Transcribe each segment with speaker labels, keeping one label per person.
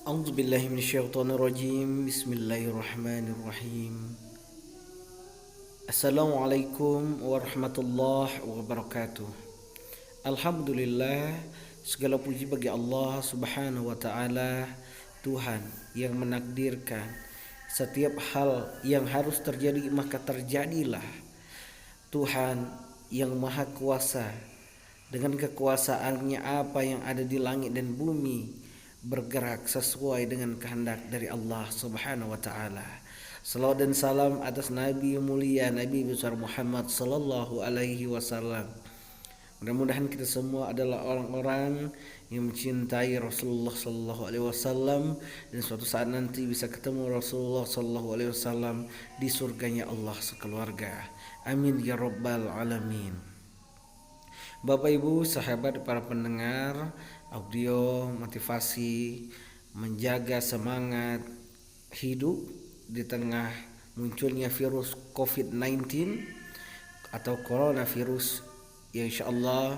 Speaker 1: A'udzu billahi minasyaitonir rajim. Bismillahirrahmanirrahim. Assalamualaikum warahmatullahi wabarakatuh. Alhamdulillah, segala puji bagi Allah Subhanahu wa taala, Tuhan yang menakdirkan setiap hal yang harus terjadi maka terjadilah. Tuhan yang maha kuasa, dengan kekuasaannya apa yang ada di langit dan bumi bergerak sesuai dengan kehendak dari Allah Subhanahu wa taala. Salawat dan salam atas Nabi mulia Nabi besar Muhammad sallallahu alaihi wasallam. Mudah-mudahan kita semua adalah orang-orang yang mencintai Rasulullah sallallahu alaihi wasallam dan suatu saat nanti bisa ketemu Rasulullah sallallahu alaihi wasallam di surganya Allah sekeluarga. Amin ya rabbal alamin. Bapak Ibu, sahabat para pendengar audio motivasi menjaga semangat hidup di tengah munculnya virus COVID-19 atau coronavirus. Ya insyaallah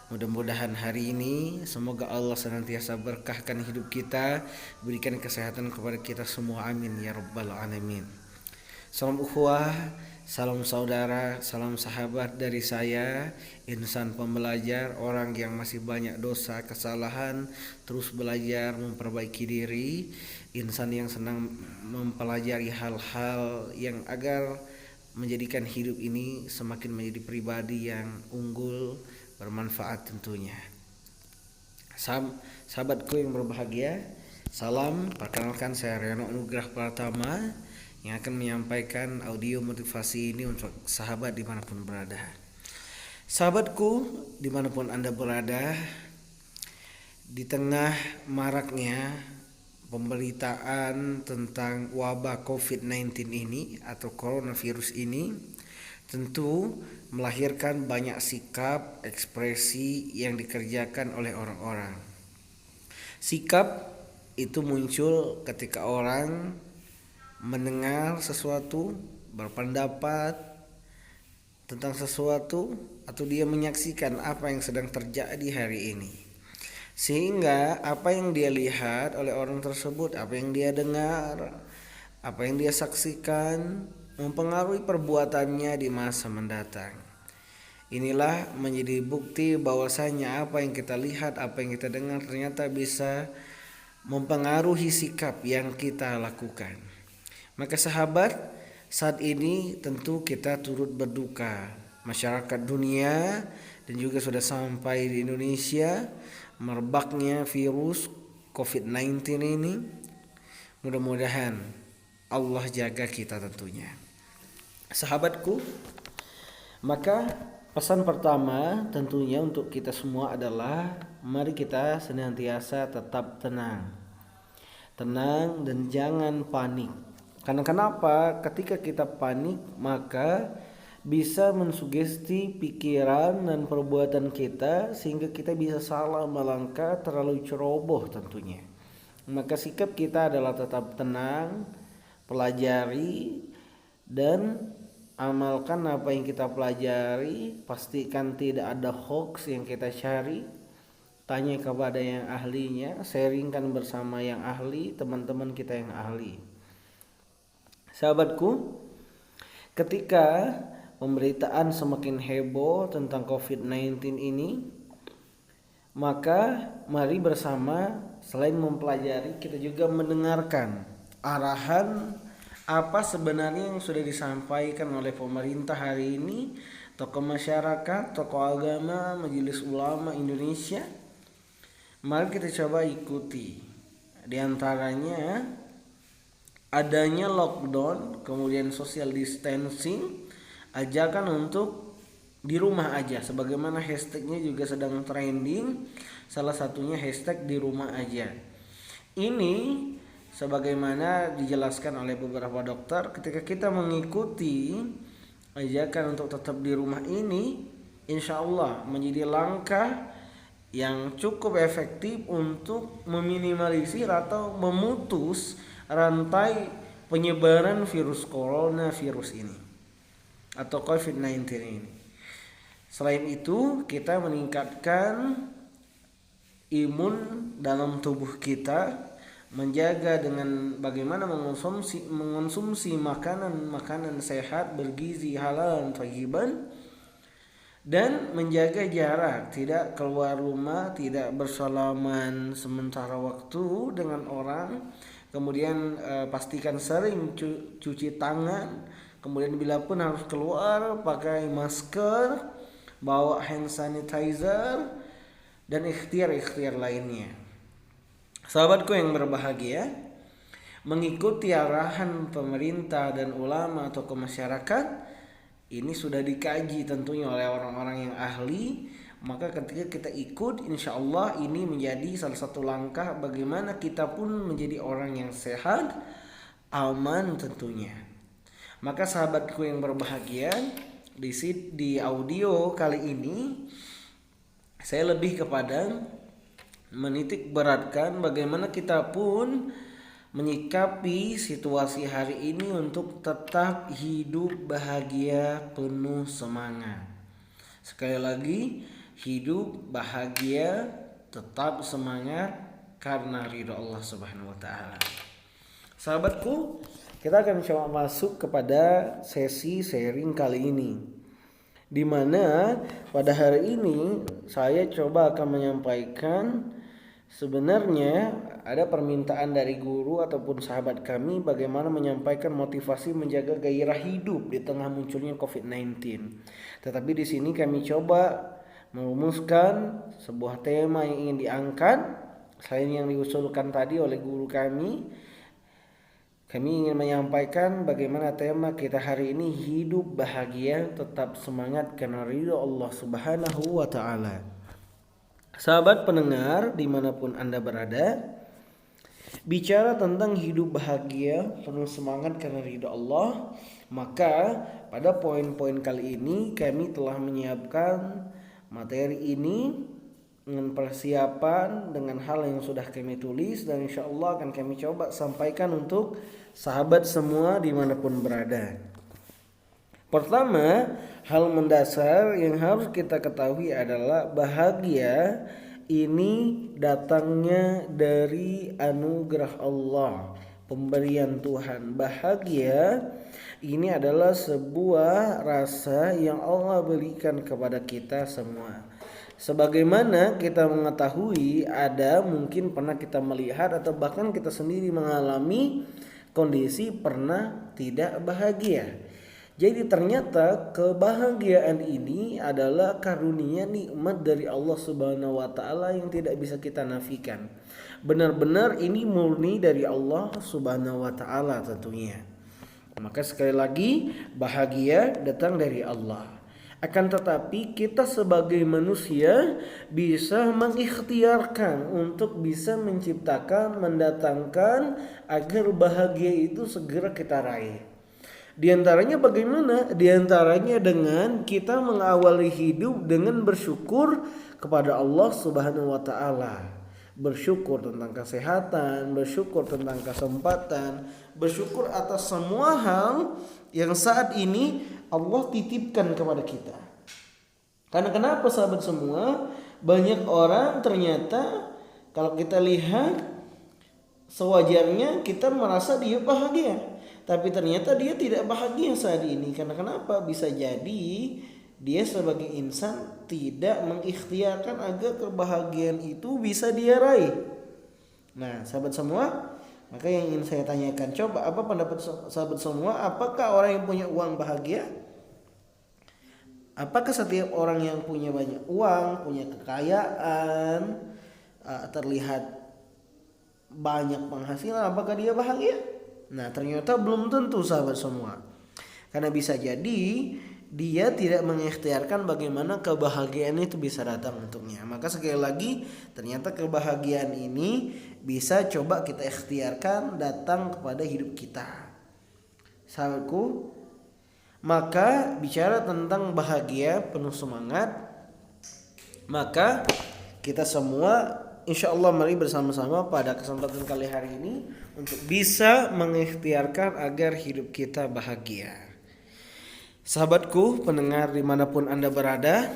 Speaker 1: mudah-mudahan hari ini semoga Allah senantiasa berkahkan hidup kita, berikan kesehatan kepada kita semua, amin ya rabbal alamin. Salam ukhuwah, salam saudara, salam sahabat dari saya, insan pembelajar, orang yang masih banyak dosa, kesalahan, terus belajar memperbaiki diri, insan yang senang mempelajari hal-hal yang agar menjadikan hidup ini semakin menjadi pribadi yang unggul, bermanfaat tentunya. Sahabatku yang berbahagia, salam, perkenalkan saya Reno Nugrah Pratama yang akan menyampaikan audio motivasi ini untuk sahabat dimanapun berada. Sahabatku dimanapun Anda berada, di tengah maraknya pemberitaan tentang wabah COVID-19 ini atau coronavirus ini tentu melahirkan banyak sikap, ekspresi yang dikerjakan oleh orang-orang. Sikap itu muncul ketika orang mendengar sesuatu, berpendapat tentang sesuatu, atau dia menyaksikan apa yang sedang terjadi hari ini. Sehingga apa yang dia lihat oleh orang tersebut, apa yang dia dengar, apa yang dia saksikan mempengaruhi perbuatannya di masa mendatang. Inilah menjadi bukti bahwasanya apa yang kita lihat, apa yang kita dengar ternyata bisa mempengaruhi sikap yang kita lakukan. Maka sahabat, saat ini tentu kita turut berduka. Masyarakat dunia dan juga sudah sampai di Indonesia merebaknya virus COVID-19 ini. Mudah-mudahan Allah jaga kita tentunya. Sahabatku, maka pesan pertama tentunya untuk kita semua adalah mari kita senantiasa tetap tenang. Tenang dan jangan panik. Karena kenapa? Ketika kita panik maka bisa mensugesti pikiran dan perbuatan kita sehingga kita bisa salah melangkah, terlalu ceroboh tentunya. Maka sikap kita adalah tetap tenang, pelajari dan amalkan apa yang kita pelajari, pastikan tidak ada hoax yang kita cari. Tanya kepada yang ahlinya, sharingkan bersama yang ahli, teman-teman kita yang ahli. Sahabatku, ketika pemberitaan semakin heboh tentang COVID-19 ini, maka mari bersama selain mempelajari kita juga mendengarkan arahan apa sebenarnya yang sudah disampaikan oleh pemerintah hari ini, tokoh masyarakat, tokoh agama, Majelis Ulama Indonesia. Mari kita coba ikuti. Di antaranya adanya lockdown, kemudian social distancing, ajakan untuk di rumah aja. Sebagaimana hashtagnya juga sedang trending, salah satunya hashtag di rumah aja. Ini sebagaimana dijelaskan oleh beberapa dokter, ketika kita mengikuti ajakan untuk tetap di rumah ini, insya Allah menjadi langkah yang cukup efektif untuk meminimalisir atau memutus rantai penyebaran virus coronavirus ini atau COVID-19 ini. Selain itu, kita meningkatkan imun dalam tubuh kita menjaga dengan bagaimana mengonsumsi makanan sehat bergizi halal thayyiban, dan menjaga jarak, tidak keluar rumah, tidak bersalaman sementara waktu dengan orang. Kemudian pastikan sering cuci tangan. Kemudian bila pun harus keluar pakai masker, bawa hand sanitizer, dan ikhtiar-ikhtiar lainnya. Sahabatku yang berbahagia, mengikuti arahan pemerintah dan ulama atau ke masyarakat ini sudah dikaji tentunya oleh orang-orang yang ahli. Maka ketika kita ikut, insya Allah ini menjadi salah satu langkah bagaimana kita pun menjadi orang yang sehat, aman tentunya. Maka sahabatku yang berbahagia, di audio kali ini saya lebih kepada menitik beratkan bagaimana kita pun menyikapi situasi hari ini untuk tetap hidup bahagia penuh semangat. Sekali lagi, hidup bahagia tetap semangat karena ridha Allah Subhanahu wa taala. Sahabatku, kita akan coba masuk kepada sesi sharing kali ini, di mana pada hari ini saya coba akan menyampaikan sebenarnya ada permintaan dari guru ataupun sahabat kami bagaimana menyampaikan motivasi menjaga gairah hidup di tengah munculnya COVID-19. Tetapi di sini kami coba merumuskan sebuah tema yang ingin diangkat selain yang diusulkan tadi oleh guru kami. Kami ingin menyampaikan bagaimana tema kita hari ini, hidup bahagia tetap semangat karena ridha Allah Subhanahu wa taala. Sahabat pendengar dimanapun Anda berada, bicara tentang hidup bahagia penuh semangat karena ridha Allah, maka pada poin-poin kali ini kami telah menyiapkan materi ini dengan persiapan dengan hal yang sudah kami tulis, dan insya Allah akan kami coba sampaikan untuk sahabat semua dimanapun berada. Pertama, hal mendasar yang harus kita ketahui adalah bahagia ini datangnya dari anugerah Allah, pemberian Tuhan. Bahagia ini adalah sebuah rasa yang Allah berikan kepada kita semua. Sebagaimana kita mengetahui, ada mungkin pernah kita melihat atau bahkan kita sendiri mengalami kondisi pernah tidak bahagia. Jadi ternyata kebahagiaan ini adalah karunia nikmat dari Allah Subhanahu wa taala yang tidak bisa kita nafikan. Benar-benar ini murni dari Allah Subhanahu wa taala tentunya. Maka sekali lagi, bahagia datang dari Allah. Akan tetapi kita sebagai manusia bisa mengikhtiarkan untuk bisa menciptakan, mendatangkan agar bahagia itu segera kita raih. Di antaranya bagaimana? Di antaranya dengan kita mengawali hidup dengan bersyukur kepada Allah Subhanahu wa taala. Bersyukur tentang kesehatan, bersyukur tentang kesempatan, bersyukur atas semua hal yang saat ini Allah titipkan kepada kita. Karena kenapa sahabat semua? Banyak orang ternyata kalau kita lihat sewajarnya kita merasa dia bahagia. Tapi ternyata dia tidak bahagia saat ini. Karena kenapa? Bisa jadi dia sebagai insan tidak mengikhtiarkan agar kebahagiaan itu bisa dia raih. Nah sahabat semua, maka yang ingin saya tanyakan, coba apa pendapat sahabat semua? Apakah orang yang punya uang bahagia? Apakah setiap orang yang punya banyak uang, punya kekayaan, terlihat banyak penghasilan, apakah dia bahagia? Nah ternyata belum tentu sahabat semua. Karena bisa jadi dia tidak mengikhtiarkan bagaimana kebahagiaan itu bisa datang untuknya. Maka sekali lagi, ternyata kebahagiaan ini bisa coba kita ikhtiarkan datang kepada hidup kita. Sahabatku, maka bicara tentang bahagia penuh semangat, maka kita semua insya Allah mari bersama-sama pada kesempatan kali hari ini untuk bisa mengikhtiarkan agar hidup kita bahagia. Sahabatku pendengar dimanapun Anda berada,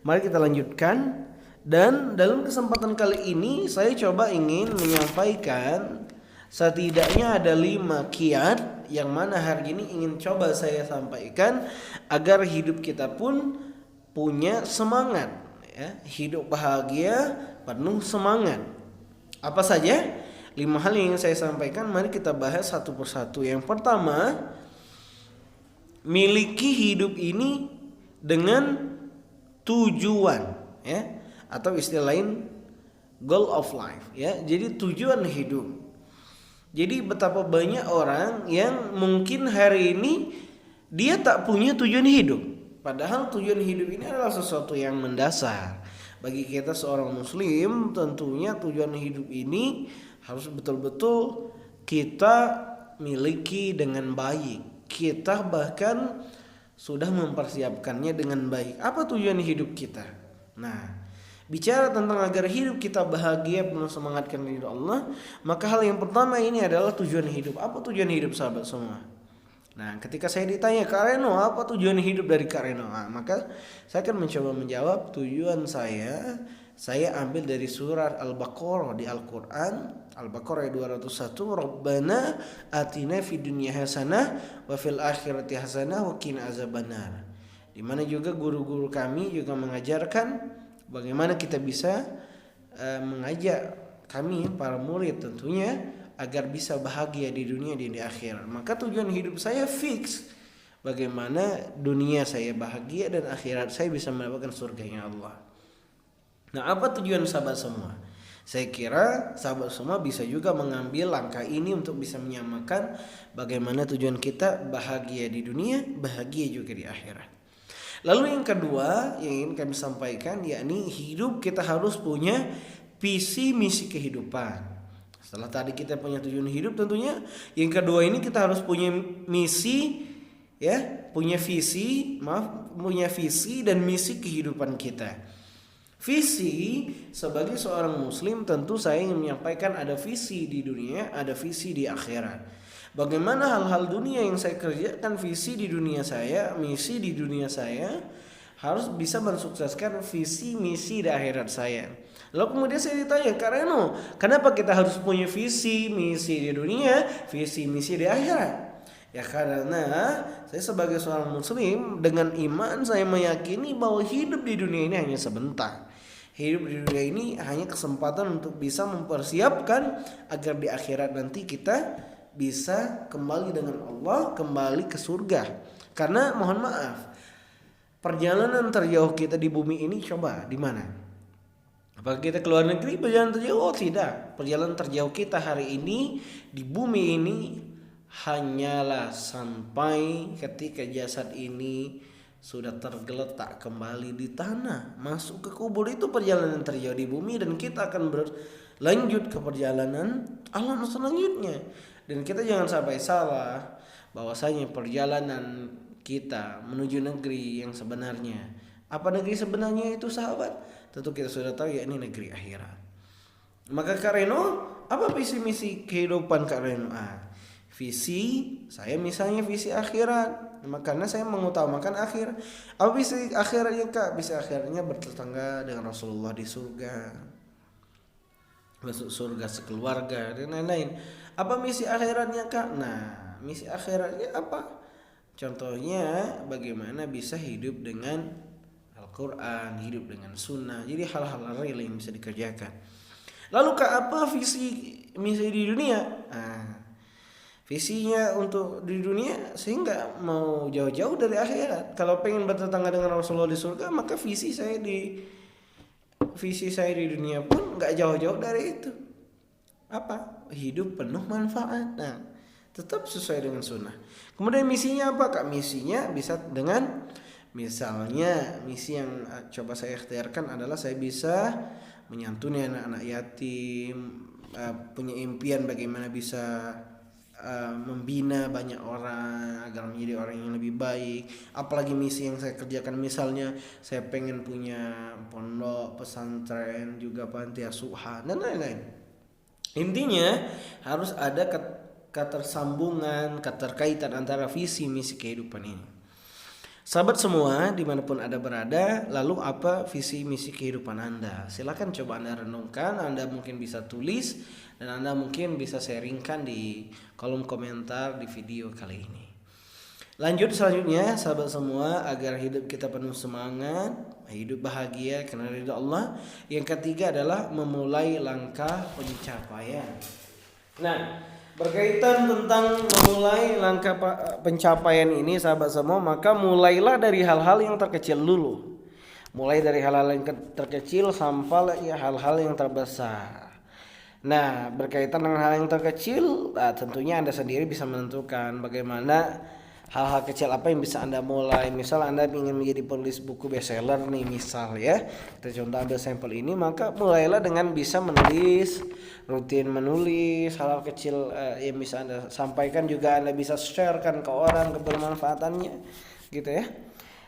Speaker 1: mari kita lanjutkan Dan dalam kesempatan kali ini saya coba ingin menyampaikan setidaknya ada 5 kiat yang mana hari ini ingin coba saya sampaikan agar hidup kita pun punya semangat, ya, hidup bahagia, penuh semangat. Apa saja 5 hal yang ingin saya sampaikan? Mari kita bahas satu persatu. Yang pertama, miliki hidup ini dengan tujuan, ya, atau istilah lain goal of life, ya. Jadi tujuan hidup. Jadi betapa banyak orang yang mungkin hari ini dia tak punya tujuan hidup, padahal tujuan hidup ini adalah sesuatu yang mendasar bagi kita seorang muslim. Tentunya tujuan hidup ini harus betul-betul kita miliki dengan baik. Kita bahkan sudah mempersiapkannya dengan baik. Apa tujuan hidup kita? Nah, bicara tentang agar hidup kita bahagia, penuh semangat karena ridho Allah, maka hal yang pertama ini adalah tujuan hidup. Apa tujuan hidup sahabat semua? Nah, ketika saya ditanya, Kak Reno, apa tujuan hidup dari Kak Reno? Nah, maka saya akan mencoba menjawab. Tujuan saya ambil dari surat Al-Baqarah di Al-Quran. Al-Baqarah 201, Rabbana atina fid dunya hasanah wa fil akhirati hasanah wa qina azabannar. Di mana juga guru-guru kami juga mengajarkan bagaimana kita bisa mengajak kami para murid tentunya agar bisa bahagia di dunia dan di akhirat. Maka tujuan hidup saya fix bagaimana dunia saya bahagia dan akhirat saya bisa mendapatkan surganya Allah. Nah, apa tujuan sahabat semua? Saya kira sahabat semua bisa juga mengambil langkah ini untuk bisa menyamakan bagaimana tujuan kita bahagia di dunia, bahagia juga di akhirat. Lalu yang kedua yang ingin kami sampaikan, yakni hidup kita harus punya visi misi kehidupan. Setelah tadi kita punya tujuan hidup, tentunya yang kedua ini kita harus punya misi, ya, punya visi dan misi kehidupan kita. Visi sebagai seorang muslim tentu saya ingin menyampaikan ada visi di dunia, ada visi di akhirat. Bagaimana hal-hal dunia yang saya kerjakan, visi di dunia saya, misi di dunia saya harus bisa mensukseskan visi misi di akhirat saya. Lalu kemudian saya ditanya, Kak Reno, kenapa kita harus punya visi misi di dunia, visi misi di akhirat? Ya karena saya sebagai seorang muslim dengan iman saya meyakini bahwa hidup di dunia ini hanya sebentar. Hidup di dunia ini hanya kesempatan untuk bisa mempersiapkan agar di akhirat nanti kita bisa kembali dengan Allah, kembali ke surga. Karena mohon maaf, perjalanan terjauh kita di bumi ini coba di mana? Apakah kita keluar negeri perjalanan terjauh? Oh tidak. Perjalanan terjauh kita hari ini di bumi ini hanyalah sampai ketika jasad ini sudah tergeletak kembali di tanah, masuk ke kubur. Itu perjalanan terjauh di bumi, dan kita akan berlanjut ke perjalanan alam selanjutnya. Dan kita jangan sampai salah bahwasanya perjalanan kita menuju negeri yang sebenarnya. Apa negeri sebenarnya itu sahabat? Tentu kita sudah tahu, ya, ini negeri akhirat. Maka Kak Reno, apa visi misi kehidupan Kak Reno? Visi saya misalnya visi akhirat, karena saya mengutamakan akhir. Apa visi akhiratnya Kak? Visi akhiratnya bertetangga dengan Rasulullah di surga, masuk surga sekeluarga dan lain-lain. Apa misi akhiratnya Kak? Nah, misi akhiratnya apa? Contohnya bagaimana bisa hidup dengan Al-Quran, hidup dengan sunnah. Jadi hal-hal real yang bisa dikerjakan. Lalu Kak, apa visi misi di dunia? Visinya untuk di dunia saya nggak mau jauh-jauh dari akhirat. Kalau pengen bertetangga dengan Rasulullah di surga, maka visi saya di dunia pun nggak jauh-jauh dari itu. Apa? Hidup penuh manfaat. Nah, tetap sesuai dengan sunnah. Kemudian misinya apa Kak? Misinya bisa dengan, misalnya misi yang coba saya ikhtiarkan adalah saya bisa menyantuni anak-anak yatim, punya impian bagaimana bisa membina banyak orang agar menjadi orang yang lebih baik. Apalagi misi yang saya kerjakan, misalnya saya pengen punya pondok pesantren, juga panti asuhan dan lain-lain. Intinya harus ada ketersambungan, keterkaitan antara visi misi kehidupan ini. Sahabat semua, dimanapun Anda berada, lalu apa visi misi kehidupan Anda? Silakan coba Anda renungkan, Anda mungkin bisa tulis, dan Anda mungkin bisa sharingkan di kolom komentar di video kali ini. Lanjut selanjutnya, sahabat semua, agar hidup kita penuh semangat, hidup bahagia karena ridha Allah. Yang ketiga adalah memulai langkah pencapaian. Nah, berkaitan tentang memulai langkah pencapaian ini sahabat semua, maka mulailah dari hal-hal yang terkecil dulu. Mulai dari hal-hal yang terkecil sampai hal-hal yang terbesar. Nah, berkaitan dengan hal yang terkecil, tentunya Anda sendiri bisa menentukan bagaimana hal-hal kecil apa yang bisa Anda mulai. Misal Anda ingin menjadi penulis buku bestseller nih, misal ya, kita contoh ambil sampel ini, maka mulailah dengan bisa menulis, rutin menulis hal-hal kecil yang bisa Anda sampaikan, juga Anda bisa sharekan ke orang kebermanfaatannya gitu ya.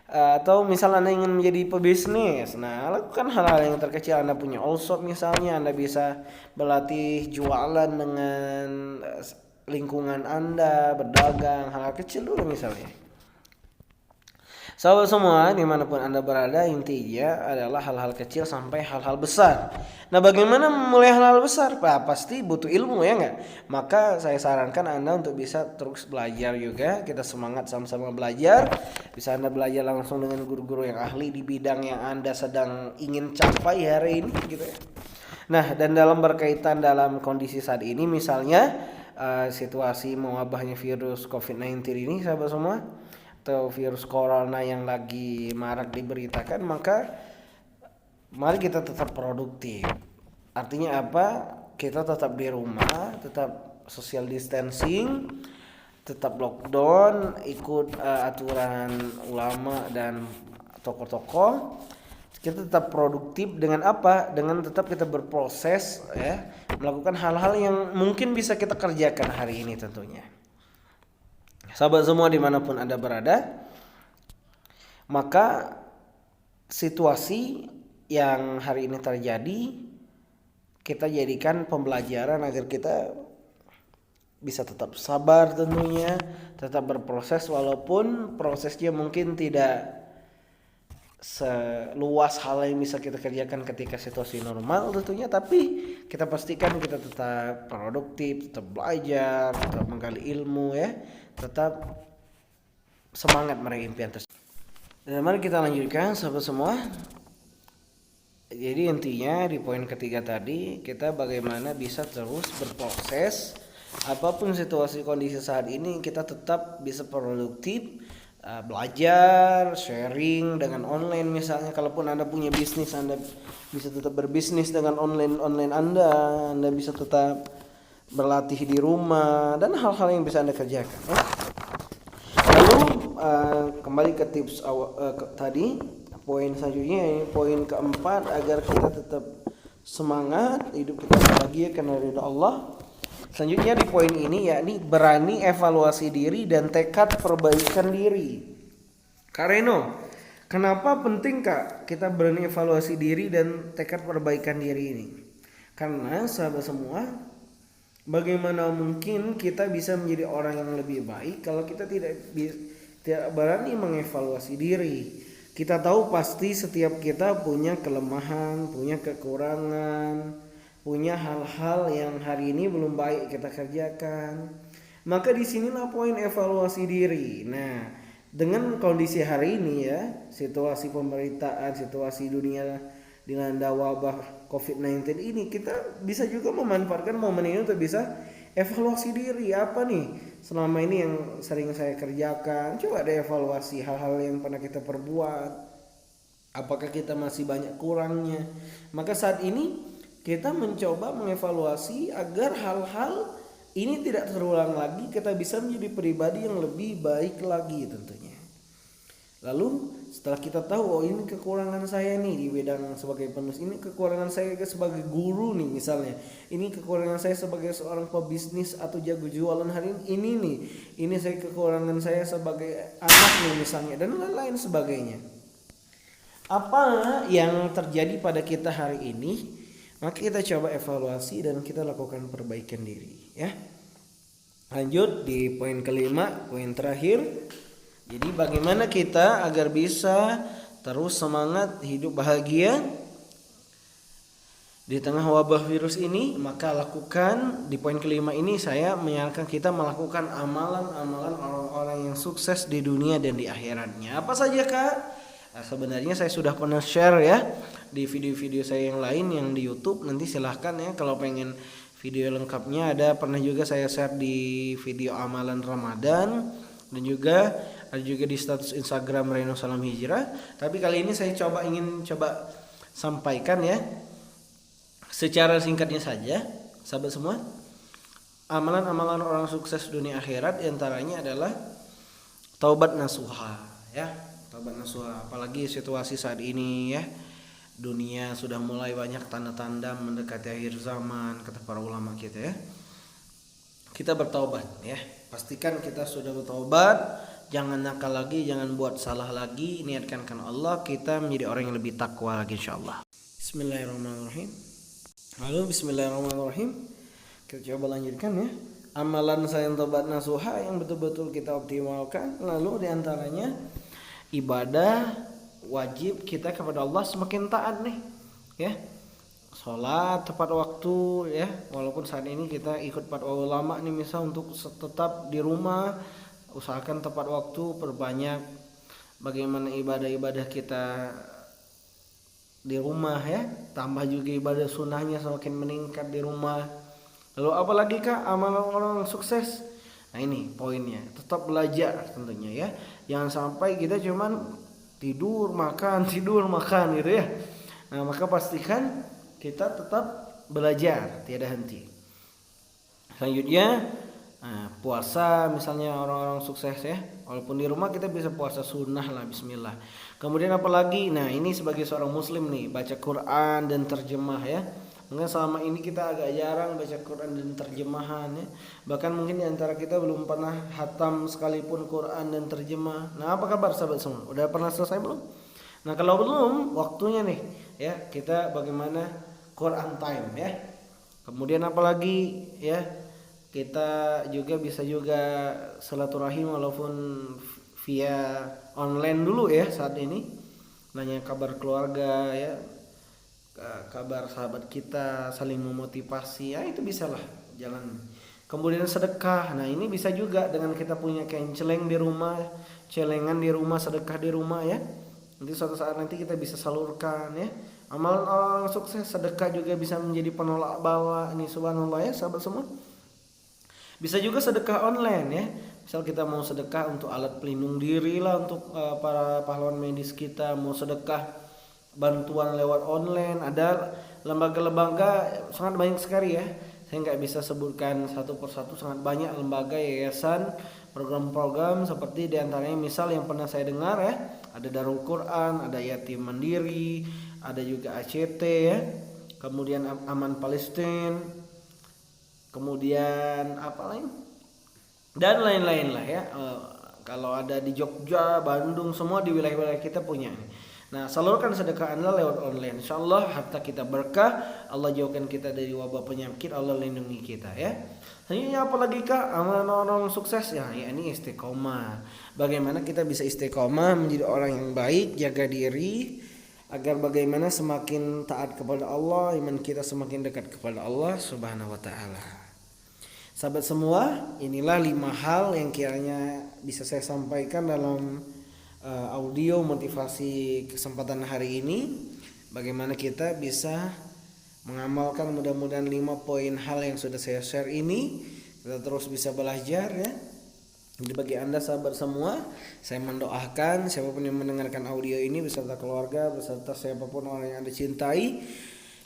Speaker 1: Atau misal Anda ingin menjadi pebisnis, nah lakukan hal-hal yang terkecil. Anda punya all shop misalnya, Anda bisa berlatih jualan dengan lingkungan Anda, berdagang, hal-hal kecil dulu misalnya. Sahabat semua, dimanapun Anda berada, intinya adalah hal-hal kecil sampai hal-hal besar. Nah, bagaimana memulai hal-hal besar? Pasti butuh ilmu ya nggak? Maka saya sarankan Anda untuk bisa terus belajar juga. Kita semangat sama-sama belajar. Bisa Anda belajar langsung dengan guru-guru yang ahli di bidang yang Anda sedang ingin capai hari ini gitu ya. Nah, dan dalam berkaitan dalam kondisi saat ini, misalnya situasi mewabahnya virus COVID-19 ini sahabat semua, atau virus corona yang lagi marak diberitakan, maka mari kita tetap produktif. Artinya apa? Kita tetap di rumah, tetap social distancing, tetap lockdown, ikut aturan ulama dan tokoh-tokoh. Kita tetap produktif dengan apa? Dengan tetap kita berproses ya, melakukan hal-hal yang mungkin bisa kita kerjakan hari ini tentunya. Sahabat semua dimanapun Anda berada, maka situasi yang hari ini terjadi kita jadikan pembelajaran agar kita bisa tetap sabar tentunya, tetap berproses walaupun prosesnya mungkin tidak seluas hal yang bisa kita kerjakan ketika situasi normal tentunya, tapi kita pastikan kita tetap produktif, tetap belajar, tetap menggali ilmu ya, tetap semangat meraih impian tersebut. Dan mari kita lanjutkan sahabat semua. Jadi intinya di poin ketiga tadi, kita bagaimana bisa terus berproses apapun situasi kondisi saat ini, kita tetap bisa produktif, belajar, sharing dengan online misalnya. Kalaupun Anda punya bisnis, Anda bisa tetap berbisnis dengan online Anda bisa tetap berlatih di rumah dan hal-hal yang bisa Anda kerjakan ya. Lalu kembali ke tips tadi, poin selanjutnya ini poin keempat, agar kita tetap semangat, hidup kita bahagia karena ridha Allah. Selanjutnya di poin ini yakni berani evaluasi diri dan tekad perbaikan diri. Kak Reno, kenapa penting Kak kita berani evaluasi diri dan tekad perbaikan diri ini? Karena sahabat semua, bagaimana mungkin kita bisa menjadi orang yang lebih baik kalau kita tidak berani mengevaluasi diri. Kita tahu pasti setiap kita punya kelemahan, punya kekurangan, punya hal-hal yang hari ini belum baik kita kerjakan. Maka disinilah poin evaluasi diri. Nah, dengan kondisi hari ini ya, situasi pemberitaan, situasi dunia dilanda wabah COVID-19 ini, kita bisa juga memanfaatkan momen ini untuk bisa evaluasi diri. Apa nih selama ini yang sering saya kerjakan? Coba deh evaluasi hal-hal yang pernah kita perbuat. Apakah kita masih banyak kurangnya? Maka saat ini kita mencoba mengevaluasi agar hal-hal ini tidak terulang lagi, kita bisa menjadi pribadi yang lebih baik lagi tentunya. Lalu setelah kita tahu, oh ini kekurangan saya nih di bidang sebagai penulis, ini kekurangan saya sebagai guru nih misalnya, ini kekurangan saya sebagai seorang pebisnis atau jago jualan hari ini nih, ini saya kekurangan saya sebagai anak nih misalnya, dan lain-lain sebagainya. Apa yang terjadi pada kita hari ini? Maka kita coba evaluasi dan kita lakukan perbaikan diri ya. Lanjut di poin kelima, poin terakhir. Jadi bagaimana kita agar bisa terus semangat hidup bahagia di tengah wabah virus ini? Maka lakukan, di poin kelima ini saya menyarankan kita melakukan amalan-amalan orang-orang yang sukses di dunia dan di akhiratnya. Apa saja Kak? Nah, sebenarnya saya sudah pernah share ya di video-video saya yang lain yang di YouTube. Nanti silahkan ya kalau pengen video lengkapnya, ada pernah juga saya share di video amalan Ramadan, dan juga ada juga di status Instagram Reno Salam Hijrah. Tapi kali ini saya ingin sampaikan ya secara singkatnya saja, sahabat semua. Amalan-amalan orang sukses dunia akhirat diantaranya adalah taubat nasuha ya, taubat nasuha. Apalagi situasi saat ini ya, dunia sudah mulai banyak tanda-tanda mendekati akhir zaman, kata para ulama kita ya. Kita bertaubat ya, pastikan kita sudah bertaubat, jangan nakal lagi, jangan buat salah lagi, niatkan karena Allah, kita menjadi orang yang lebih takwa lagi insyaallah. Bismillahirrahmanirrahim. Lalu bismillahirrahmanirrahim, kita coba lanjutkan ya. Amalan sayang taubat nasuha yang betul-betul kita optimalkan. Lalu diantaranya ibadah wajib kita kepada Allah semakin taat nih ya. Sholat tepat waktu ya, walaupun saat ini kita ikut fatwa ulama nih, misal untuk tetap di rumah, usahakan tepat waktu, perbanyak bagaimana ibadah-ibadah kita di rumah ya, tambah juga ibadah sunnahnya semakin meningkat di rumah. Lalu apalagi Kak amalan orang sukses? Nah ini poinnya, tetap belajar tentunya ya, jangan sampai kita cuman tidur makan gitu ya. Nah maka pastikan kita tetap belajar tiada henti. Selanjutnya puasa, misalnya orang-orang sukses ya, walaupun di rumah kita bisa puasa sunnah lah, bismillah. Kemudian apalagi, nah ini sebagai seorang muslim nih, baca Quran dan terjemah ya. Mungkin selama ini kita agak jarang baca Quran dan terjemahan ya. Bahkan mungkin diantara kita belum pernah hatam sekalipun Quran dan terjemah. Nah apa kabar sahabat semua? Udah pernah selesai belum? Nah kalau belum, waktunya nih ya, kita bagaimana Quran time ya. Kemudian apalagi ya, kita juga bisa silaturahim walaupun via online dulu ya saat ini, nanya kabar keluarga ya, kabar sahabat kita, saling memotivasi ya, itu bisalah jalan. Kemudian sedekah, nah ini bisa juga dengan kita punya kenceleng di rumah, celengan di rumah, sedekah di rumah ya. Nanti suatu saat nanti kita bisa salurkan ya. Amalan orang sukses, sedekah juga bisa menjadi penolak bala ini, subhanallah ya sahabat semua. Bisa juga sedekah online ya. Misal kita mau sedekah untuk alat pelindung diri lah untuk para pahlawan medis kita, mau sedekah bantuan lewat online, ada lembaga-lembaga sangat banyak sekali ya. Saya nggak bisa sebutkan satu persatu, sangat banyak lembaga, yayasan, program-program seperti diantaranya misal yang pernah saya dengar ya, ada Darul Quran, ada Yatim Mandiri, ada juga ACT ya, kemudian Aman Palestina, kemudian apa lain dan lain-lain lah ya. Kalau ada di Jogja, Bandung, semua di wilayah-wilayah kita punya. Nah salurkan sedekah Anda lewat online, insyaallah harta kita berkah, Allah jauhkan kita dari wabah penyakit, Allah lindungi kita ya. Selanjutnya apalagi Kak amalan orang sukses ya, ini istiqomah. Bagaimana kita bisa istiqomah menjadi orang yang baik, jaga diri agar bagaimana semakin taat kepada Allah, iman kita semakin dekat kepada Allah Subhanahu wa taala. Sahabat semua, inilah 5 hal yang kiranya bisa saya sampaikan dalam audio motivasi kesempatan hari ini. Bagaimana kita bisa mengamalkan mudah-mudahan 5 poin hal yang sudah saya share ini. Kita terus bisa belajar ya. Jadi bagi Anda sahabat semua, saya mendoakan siapapun yang mendengarkan audio ini beserta keluarga, beserta siapapun orang yang Anda cintai,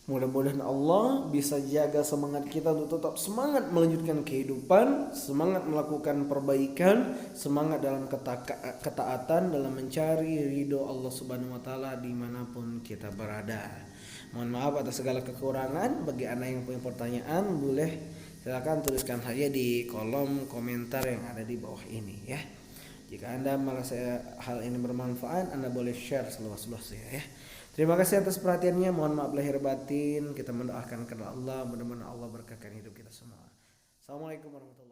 Speaker 1: mudah-mudahan Allah bisa jaga semangat kita untuk tetap semangat melanjutkan kehidupan, semangat melakukan perbaikan, semangat dalam ketaatan dalam mencari ridho Allah Subhanahu wa taala dimanapun kita berada. Mohon maaf atas segala kekurangan. Bagi Anda yang punya pertanyaan, boleh silakan tuliskan saja di kolom komentar yang ada di bawah ini ya. Jika Anda merasa hal ini bermanfaat, Anda boleh share seluas-luasnya ya. Terima kasih atas perhatiannya. Mohon maaf lahir batin. Kita mendoakan kepada Allah, mudah-mudahan Allah berkahkan hidup kita semua. Assalamualaikum warahmatullahi wabarakatuh.